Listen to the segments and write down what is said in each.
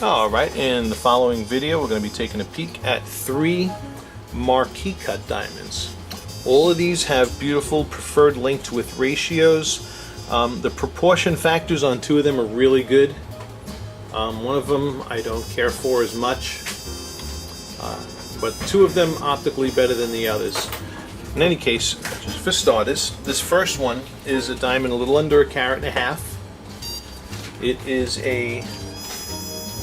Alright, in the following video we're going to be taking a peek at 3 Marquise cut diamonds. All of these have beautiful preferred linked with ratios. The proportion factors on 2 of them are really good. One of them I don't care for as much, but 2 of them optically better than the others. In any case, just for starters, this first one is a diamond a little under 1.5 carats. It is a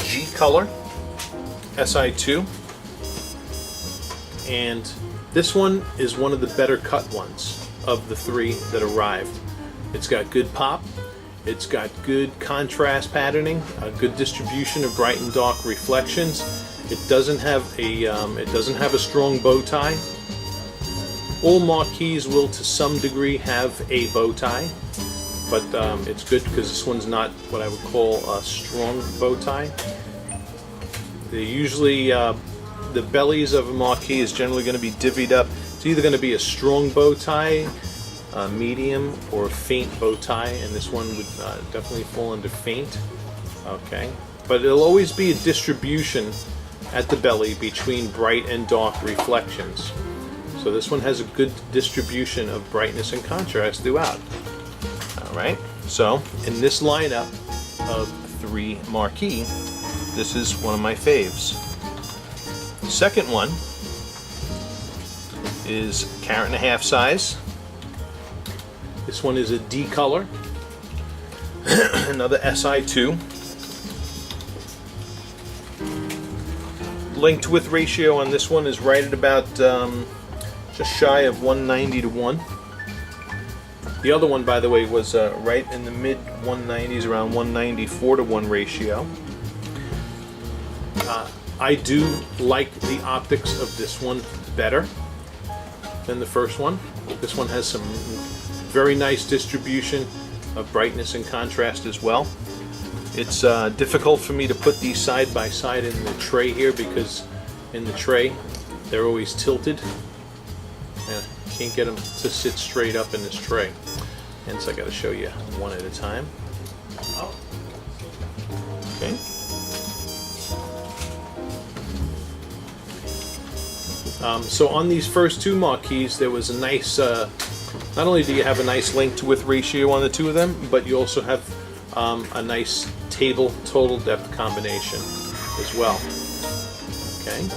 G color SI2, and this one is one of the better cut ones of the 3 that arrived. It's got good pop, it's got good contrast patterning, a good distribution of bright and dark reflections. It doesn't have a strong bow tie. All Marquise will to some degree have a bow tie, but it's good because this one's not what I would call a strong bow tie. They usually, the bellies of a Marquise is generally going to be divvied up. It's either going to be a strong bow tie, medium, or a faint bow tie, and this one would definitely fall under faint. Okay, but it'll always be a distribution at the belly between bright and dark reflections. So this one has a good distribution of brightness and contrast throughout. Alright, so in this lineup of 3 Marquise, this is one of my faves. The second one is 1.5 carat size. This one is a D color. Another SI2. Linked with ratio on this one is right at about just shy of 190 to 1. The other one, by the way, was right in the mid 190s, around 194 to 1 ratio. I do like the optics of this one better than the first one. This one has some very nice distribution of brightness and contrast as well. It's difficult for me to put these side by side in the tray here because in the tray they're always tilted. And I can't get them to sit straight up in this tray. Hence I got to show you one at a time. Okay. So on these first 2 Marquise, there was a nice, not only do you have a nice link to width ratio on the 2 of them, but you also have a nice table total depth combination as well. Okay.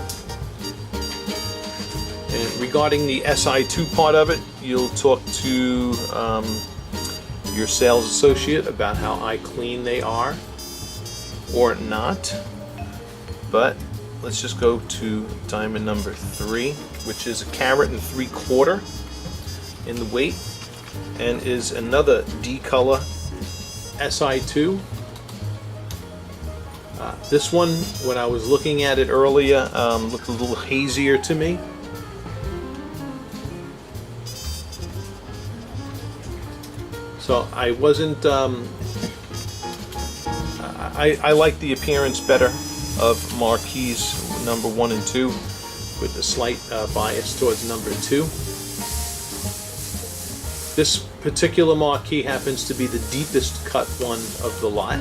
And regarding the SI2 part of it, you'll talk to your sales associate about how eye clean they are or not. But let's just go to diamond number 3, which is 1.75 carats in the weight, and is another D color SI2. This one, when I was looking at it earlier, looked a little hazier to me. So I wasn't, I like the appearance better of Marquise number 1 and 2, with a slight bias towards number 2. This particular Marquise happens to be the deepest cut one of the lot,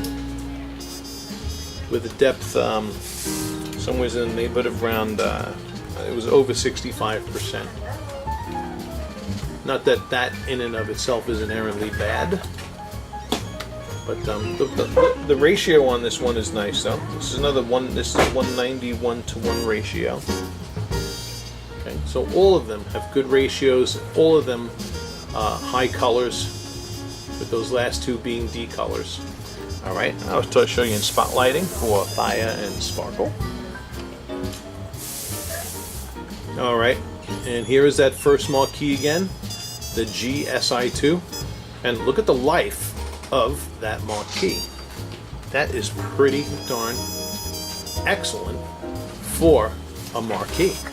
with a depth somewhere in the neighborhood of around, it was over 65%. Not that that in and of itself is inherently bad, but the ratio on this one is nice though. This is another one. This is 191 to 1 ratio. Okay, so all of them have good ratios. All of them high colors, with those last 2 being D colors. All right, I'll show you in spotlighting for fire and sparkle. All right, and here is that first Marquise again, the GSI2, and look at the life of that Marquise. That is pretty darn excellent for a Marquise.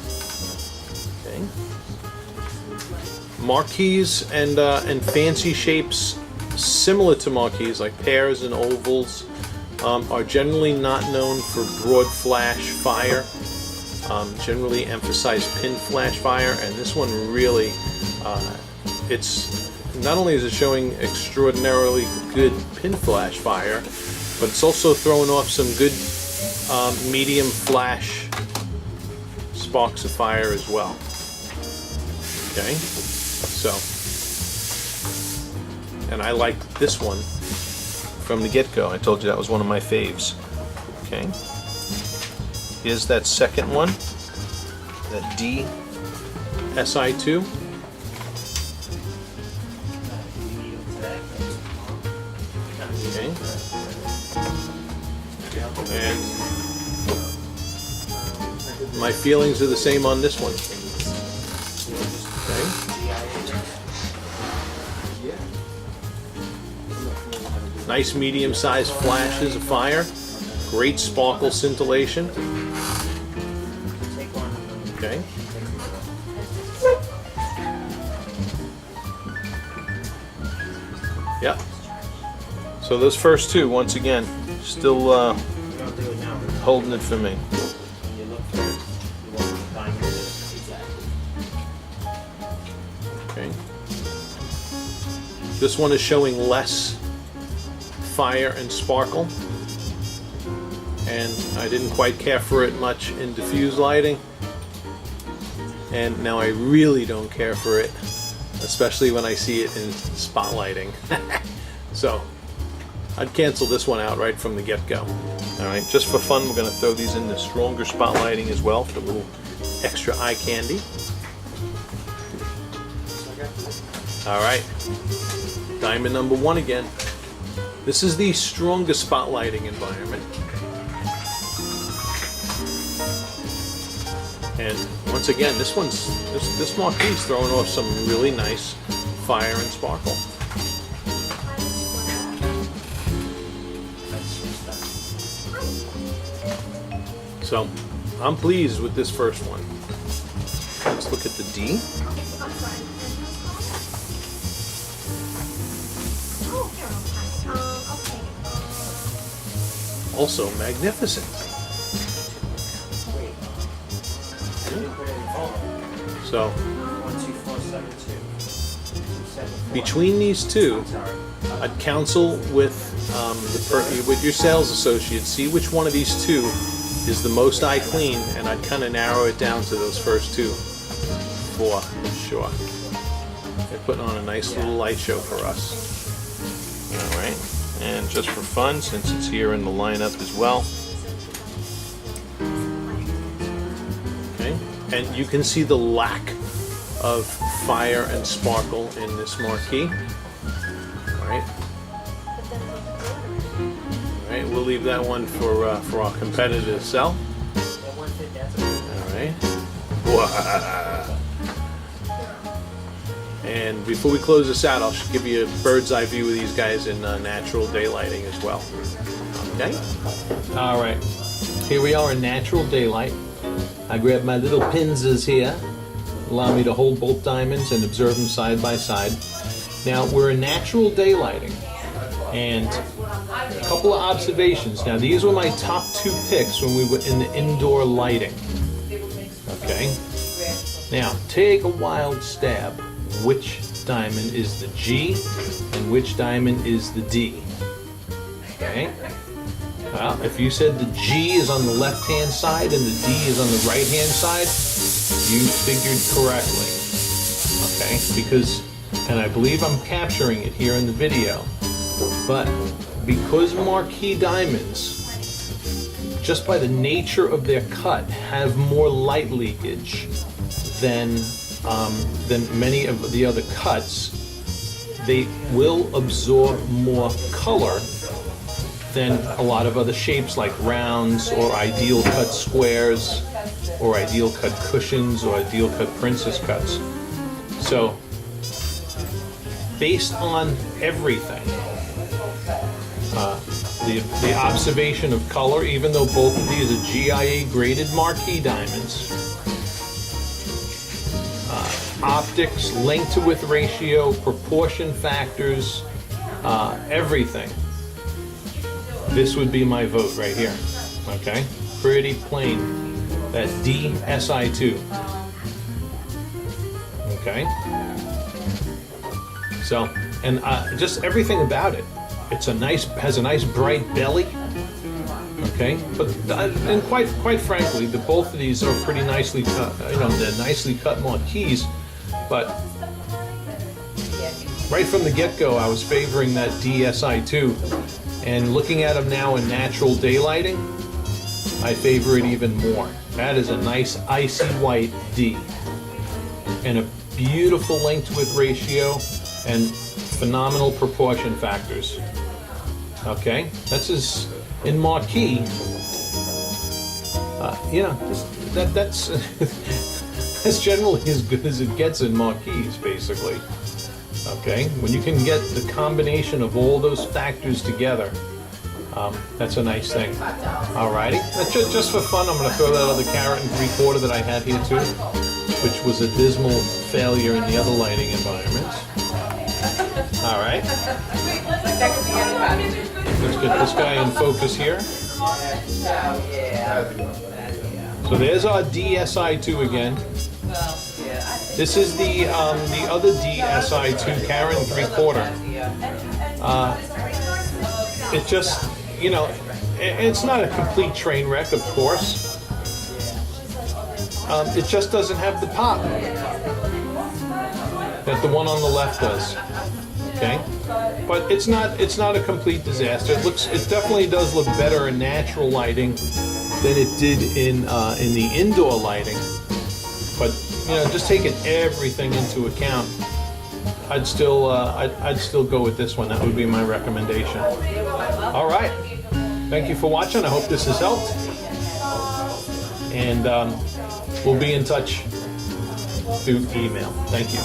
Okay. Marquise and fancy shapes similar to Marquise, like pears and ovals, are generally not known for broad flash fire. Generally emphasize pin flash fire, and this one really, it's not only is it showing extraordinarily good pin flash fire, but it's also throwing off some good medium flash sparks of fire as well. Okay, so, and I liked this one from the get-go. I told you that was one of my faves. Okay, here's that second one, that D SI2. Okay, and my feelings are the same on this one. Okay. Nice medium-sized flashes of fire. Great sparkle scintillation. Okay. Yep. So those first two, once again, still holding it for me. Okay. This one is showing less fire and sparkle, and I didn't quite care for it much in diffuse lighting, and now I really don't care for it, especially when I see it in spotlighting. So I'd cancel this one out right from the get-go. Alright, just for fun, we're going to throw these in the stronger spotlighting as well for a little extra eye candy. Alright, diamond number 1 again. This is the strongest spotlighting environment. And once again, this Marquise throwing off some really nice fire and sparkle. So, I'm pleased with this first one. Let's look at the D. Also magnificent. So, between these two, I'd counsel with with your sales associate, see which one of these two is the most eye clean, and I'd kind of narrow it down to those first two for sure. They're putting on a nice little light show for us. Alright, and just for fun, since it's here in the lineup as well. Okay, and you can see the lack of fire and sparkle in this Marquise. Alright. Alright, we'll leave that one for our competitor to sell. Alright. And before we close this out, I'll give you a bird's eye view of these guys in natural daylighting as well. Okay? Alright. Here we are in natural daylight. I grabbed my little pinzas here. Allow me to hold both diamonds and observe them side by side. Now, we're in natural daylighting. And a couple of observations. Now, these were my top 2 picks when we were in the indoor lighting. Okay? Now, take a wild stab. Which diamond is the G and which diamond is the D? Okay? Well, if you said the G is on the left-hand side and the D is on the right-hand side, you figured correctly. Okay? Because, and I believe I'm capturing it here in the video, but because Marquise diamonds, just by the nature of their cut, have more light leakage than many of the other cuts, they will absorb more color than a lot of other shapes like rounds or ideal cut squares or ideal cut cushions or ideal cut princess cuts. So, based on everything, the observation of color, even though both of these are GIA graded Marquise diamonds, optics, length to width ratio, proportion factors, everything, this would be my vote right here. Okay? Pretty plain. That D SI2. Okay? So, and just everything about it. It's has a nice bright belly. Okay, but and quite frankly, both of these are pretty nicely cut. They're nicely cut Marquise, but right from the get-go, I was favoring that SI2, and looking at them now in natural daylighting, I favor it even more. That is a nice icy white D, and a beautiful length-width ratio, and phenomenal proportion factors. Okay, that's in Marquise. That's that's generally as good as it gets in Marquise, basically. Okay, when you can get the combination of all those factors together, that's a nice thing. Alrighty, just for fun, I'm going to throw that other carat and 3/4 that I had here too, which was a dismal failure in the other lighting environments. Alright, let's get this guy in focus here. So there's our DSI2 again. This is the other DSI2 carat and 3/4. It just, it's not a complete train wreck, of course. It just doesn't have the pop that the one on the left does. Okay, but it's not a complete disaster. It definitely does look better in natural lighting than it did in the indoor lighting. But just taking everything into account, I'd still go with this one. That would be my recommendation. All right, thank you for watching. I hope this has helped, and we'll be in touch through email. Thank you.